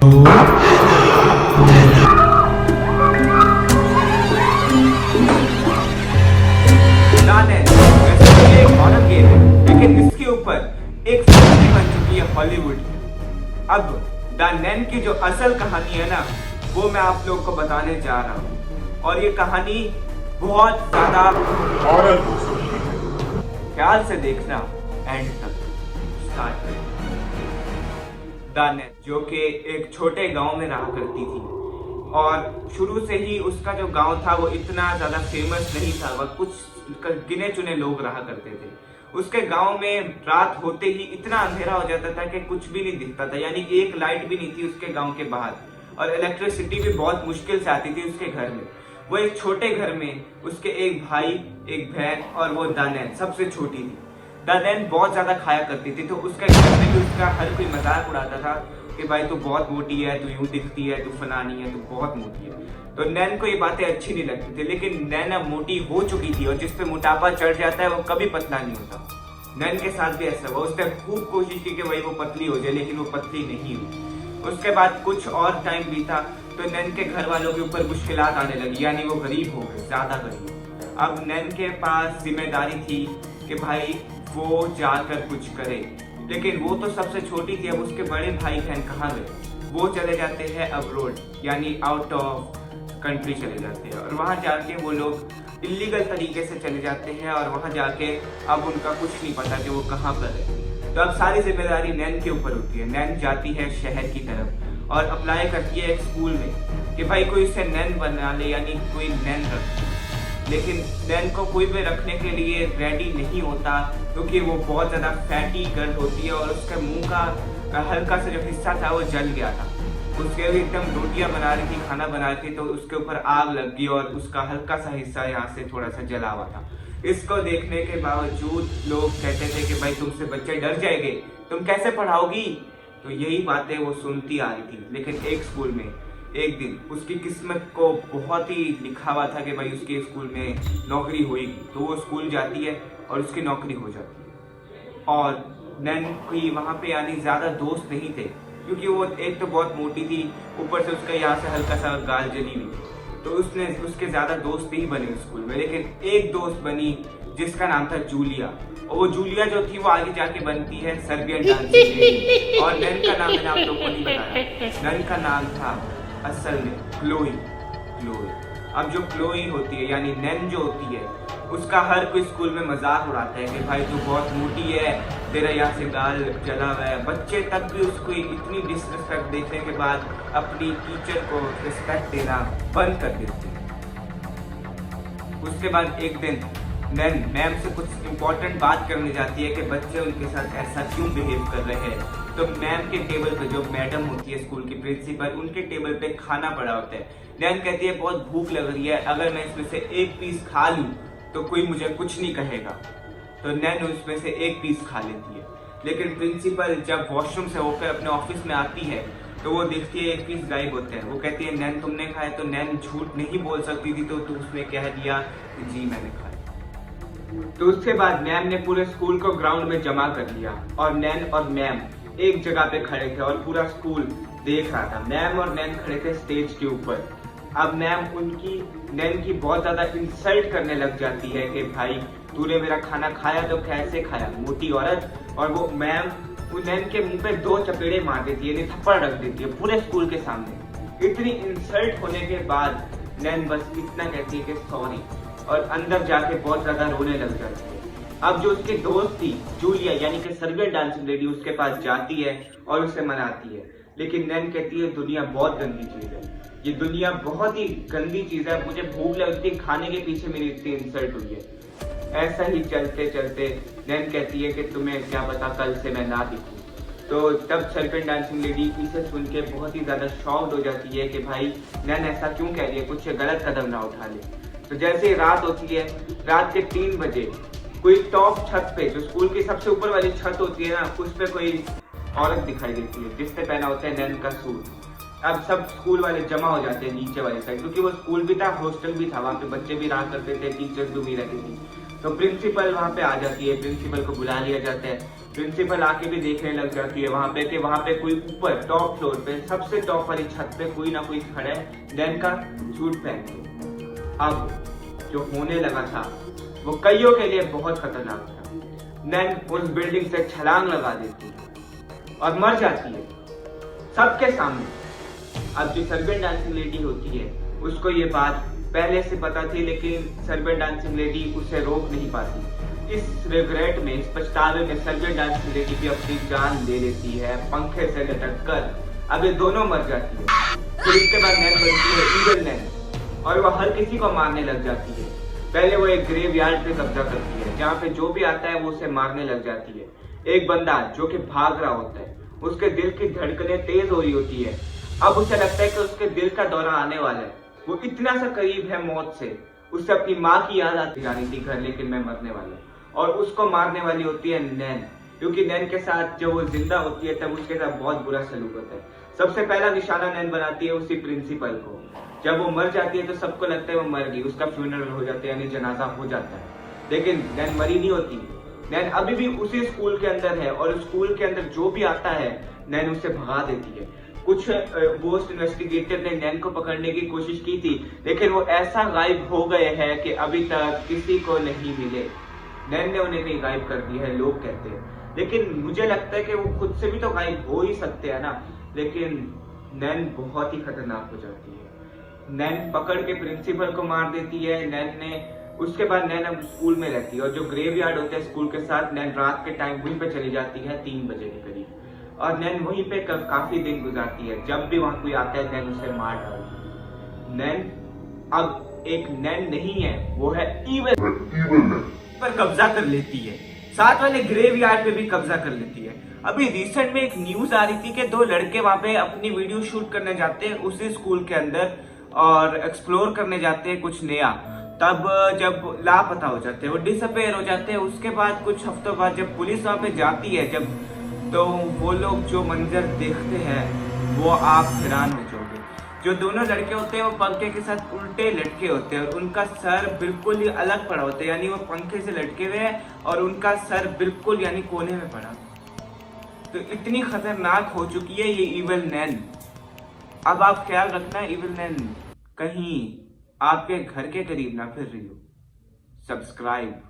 वैसे तो ये एक हॉरर गेम है, लेकिन इसके ऊपर एक फिल्म भी बन चुकी है हॉलीवुड की। अब द नन की जो असल कहानी है ना, वो मैं आप लोग को बताने जा रहा हूँ, और ये कहानी बहुत ज्यादा हॉरर हो सकती है। ख्याल से देखना एंड तक। स्टार्ट करें। द नन जो कि एक छोटे गांव में रहा करती थी, और शुरू से ही उसका जो गांव था वो इतना ज्यादा फेमस नहीं था, वह कुछ गिने चुने लोग रहा करते थे। उसके गांव में रात होते ही इतना अंधेरा हो जाता था कि कुछ भी नहीं दिखता था, यानी एक लाइट भी नहीं थी उसके गांव के बाहर, और इलेक्ट्रिसिटी भी बहुत मुश्किल से आती थी उसके घर में। वो एक छोटे घर में उसके एक भाई, एक बहन और वो द नन सबसे छोटी थी। द नन बहुत ज्यादा खाया करती थी, तो उसके घर में भी उसका हर कोई मजाक उड़ाता था कि भाई तू बहुत मोटी है, तू यूं दिखती है, तू फलानी है, तू बहुत मोटी है। तो नैन को ये बातें अच्छी नहीं लगती थी, लेकिन नैन अब मोटी हो चुकी थी, और जिसपे मोटापा चढ़ जाता है वो कभी पतला नहीं होता। नैन के साथ भी ऐसा हुआ। उसने खूब कोशिश की कि भाई वो पतली हो जाए, लेकिन वो पतली नहीं हुई। उसके बाद कुछ और टाइम बीता तो नैन के घर वालों के ऊपर मुश्किलात आने लगी, यानी वो गरीब हो गए, ज्यादा गरीब। अब नैन के पास जिम्मेदारी थी कि भाई वो जाकर कुछ करे, लेकिन वो तो सबसे छोटी थी। अब उसके बड़े भाई बहन कहाँ गए? वो चले जाते हैं अब्रोड, यानी आउट ऑफ कंट्री चले जाते हैं, और वहाँ जाके वो लोग इलीगल तरीके से चले जाते हैं, और वहाँ जाके अब उनका कुछ नहीं पता कि वो कहाँ पर है। तो अब सारी जिम्मेदारी नैन के ऊपर होती है। नैन जाती है शहर की तरफ और अप्लाई करती है एक स्कूल में कि भाई कोई उसे नैन बना ले, यानी कोई नैन रख। लेकिन नैन को कोई भी रखने के लिए रेडी नहीं होता, क्योंकि वो बहुत ज़्यादा फैटी गर्ल होती है, और उसके मुंह का हल्का सा जो हिस्सा था वो जल गया था। उसके भी एकदम रोटियां बना रही थी, खाना बना रही थी, तो उसके ऊपर आग लग गई और उसका हल्का सा हिस्सा यहाँ से थोड़ा सा जला हुआ था। इसको देखने के बावजूद लोग कहते थे कि भाई तुमसे बच्चे डर जाएंगे, तुम कैसे पढ़ाओगी? तो यही बातें वो सुनती आ रही थी। लेकिन एक स्कूल में एक दिन उसकी किस्मत को बहुत ही लिखा हुआ था कि भाई उसके स्कूल में नौकरी होगी, तो वो स्कूल जाती है और उसकी नौकरी हो जाती है। और नैन की वहाँ पे यानी ज़्यादा दोस्त नहीं थे, क्योंकि वो एक तो बहुत मोटी थी, ऊपर से उसका यहाँ से हल्का सा गाल जली हुई, तो उसने उसके ज़्यादा दोस्त नहीं बने स्कूल में। लेकिन एक दोस्त बनी जिसका नाम था जूलिया, और वो जूलिया जो थी वो आगे जाके बनती है सर्बियन डांसिंग। और नैन का नाम मैंने आप लोगों को नहीं बताया, नैन का नाम था असल में क्लोई। अब जो क्लोई होती है, यानी नैन जो होती है, उसका हर कोई स्कूल में मजाक उड़ाता है कि भाई तू बहुत मोटी है, तेरा यहाँ से गाल जला हुआ है। बच्चे तक भी उसको इतनी डिसरिस्पेक्ट देखने के बाद अपनी टीचर को रिस्पेक्ट देना बंद कर देते हैं। उसके बाद एक दिन नैन मैम से कुछ इम्पोर्टेंट बात करने जाती है कि बच्चे उनके साथ ऐसा क्यों बिहेव कर रहे हैं। तो मैम के टेबल पे जो मैडम होती है स्कूल की प्रिंसिपल, उनके टेबल पे खाना पड़ा होता है। नैन कहती है बहुत भूख लग रही है, अगर मैं इसमें से एक पीस खा लूं तो कोई मुझे कुछ नहीं कहेगा। तो नैन उसमें से एक पीस खा लेती है। लेकिन प्रिंसिपल जब वॉशरूम से होकर अपने ऑफिस में आती है तो वो देखती है एक पीस गायब होता है। वो कहती है नैन तुमने खाया? तो नैन झूठ नहीं बोल सकती थी, तो उसने कह दिया कि जी मैंने खाया। तो उसके बाद मैम ने पूरे स्कूल को ग्राउंड में जमा कर लिया, और नैन और मैम एक जगह पे खड़े थे और पूरा स्कूल देख रहा था। मैम और नैन खड़े थे स्टेज के ऊपर। अब मैम नैन की बहुत ज्यादा इंसल्ट करने लग जाती है कि भाई तूने मेरा खाना खाया तो कैसे खाया, मोटी औरत। और वो मैम नैन के मुंह पे 2 चपेड़े मार देती है, थप्पड़ रख देती है पूरे स्कूल के सामने। इतनी इंसल्ट होने के बाद नैन बस इतना कहती है कि सॉरी, और अंदर जाके बहुत ज्यादा रोने लग जाती है। अब जो उसकी दोस्त थी जूलिया, यानी कि सर्बियन डांसिंग लेडी, उसके पास जाती है और उसे मनाती है। लेकिन नैन कहती है दुनिया बहुत गंदी चीज है, ये दुनिया बहुत ही गंदी चीज है, मुझे भूख लगती है, खाने के पीछे मेरी इतनी इंसल्ट हुई है। ऐसा ही चलते चलते नैन कहती है कि तुम्हें क्या पता कल से मैं ना दिखूं। तो तब सर्बियन डांसिंग लेडी इसे सुन के बहुत ही ज्यादा शॉक्ड हो जाती है कि भाई नैन ऐसा क्यों कह रही है, कुछ गलत कदम ना उठा ले। तो जैसे ही रात होती है, रात के 3 बजे कोई टॉप छत पे, जो स्कूल की सबसे ऊपर वाली छत होती है ना, उस पे कोई औरत दिखाई देती है जिसने पहना होता है नैन का सूट। अब सब स्कूल वाले जमा हो जाते हैं नीचे वाली साइड, क्योंकि वो स्कूल भी था, हॉस्टल भी था, वहाँ पे बच्चे भी रहा करते थे, टीचर्स भी रहती थी। तो प्रिंसिपल वहाँ पे आ जाती है, प्रिंसिपल को बुला लिया जाता है। प्रिंसिपल आके भी देखने लग जाती है वहाँ पे कि वहाँ पे कोई ऊपर टॉप फ्लोर पे सबसे टॉप वाली छत पे कोई ना कोई खड़ा है नैन का सूट पहन के। अब जो होने लगा था वो कईयों के लिए बहुत खतरनाक था। नैन उस बिल्डिंग से छलांग लगा देती है और मर जाती है सबके सामने। अब जो सर्बियन डांसिंग लेडी होती है उसको ये बात पहले से पता थी, लेकिन सर्बियन डांसिंग लेडी उसे रोक नहीं पाती। इस रिग्रेट में, इस पछतावे में सर्बियन डांसिंग लेडी भी अपनी जान ले लेती है पंखे से लटक कर। अब ये दोनों मर जाती है। फिर इसके बाद नैन बनती है ईगल नैन और वो हर किसी को मारने लग जाती है। पहले वो एक ग्रेवयार्ड पे कब्जा करती है जहाँ पे जो भी आता है वो उसे मारने लग जाती है। एक बंदा जो कि भाग रहा होता है उसके दिल की धड़कनें तेज हो रही होती है। अब उसे लगता है कि उसके दिल का दौरा आने वाला है। वो इतना सा करीब है मौत से, उससे अपनी माँ की याद आती जानी थी घर, लेकिन मैं मरने वाला हूँ। और उसको मारने वाली होती है नैन, क्योंकि नैन के साथ जब वो जिंदा होती है तब उसके साथ बहुत बुरा सलूक होता है। सबसे पहला निशाना नैन बनाती है उसी प्रिंसिपल को। जब वो मर जाती है तो सबको लगता है वो मर गई, उसका फ्यूनरल हो जाता है यानी जनाजा हो जाता है। लेकिन नैन मरी नहीं होती। नैन अभी भी उसी स्कूल के अंदर है और स्कूल के अंदर जो भी आता है नैन उसे भगा देती है। कुछ गोस्ट इन्वेस्टिगेटर ने नैन को पकड़ने की कोशिश की थी, लेकिन वो ऐसा गायब हो गए हैं कि अभी तक किसी को नहीं मिले। नैन ने उन्हें कहीं गायब कर दिया है लोग कहते हैं, लेकिन मुझे लगता है कि वो खुद से भी तो गायब हो ही सकते हैं ना। लेकिन नैन बहुत ही खतरनाक हो जाती है। नैन पकड़ के प्रिंसिपल को मार देती है। उसके बाद नैन अब स्कूल में रहती है और जो ग्रेवयार्ड होता है स्कूल के साथ, नैन रात के टाइम वहीं पे चली जाती है 3 बजे के करीब, और नैन वहीं पे काफी दिन गुजारती है। जब भी वहां कोई आता है नैन उसे मार डालती है। नैन अब एक नैन नहीं है, वो है ईविल पर कब्जा कर लेती है, साथ वाले ग्रेवयार्ड पे भी कब्जा कर लेती है। अभी रिसेंट में एक न्यूज आ रही थी कि 2 लड़के वहां पे अपनी वीडियो शूट करने जाते हैं उसी स्कूल के अंदर और एक्सप्लोर करने जाते हैं कुछ नया। तब जब लापता हो जाते हैं, वो डिसअपेयर हो जाते हैं। उसके बाद कुछ हफ्तों बाद जब पुलिस वहां पे जाती है तो वो लोग जो मंजर देखते हैं वो आप हैरान हो जाओगे। जो दोनों लड़के होते हैं वो पंखे के साथ उल्टे लटके होते हैं और उनका सर बिल्कुल ही अलग पड़ा होता है, यानी वो पंखे से लटके हुए हैं और उनका सर बिल्कुल यानी कोने में पड़ा। तो इतनी खतरनाक हो चुकी है ये ईविल नैन। अब आप ख्याल रखना ईविल नैन कहीं आपके घर के करीब ना फिर रही हो। सब्सक्राइब।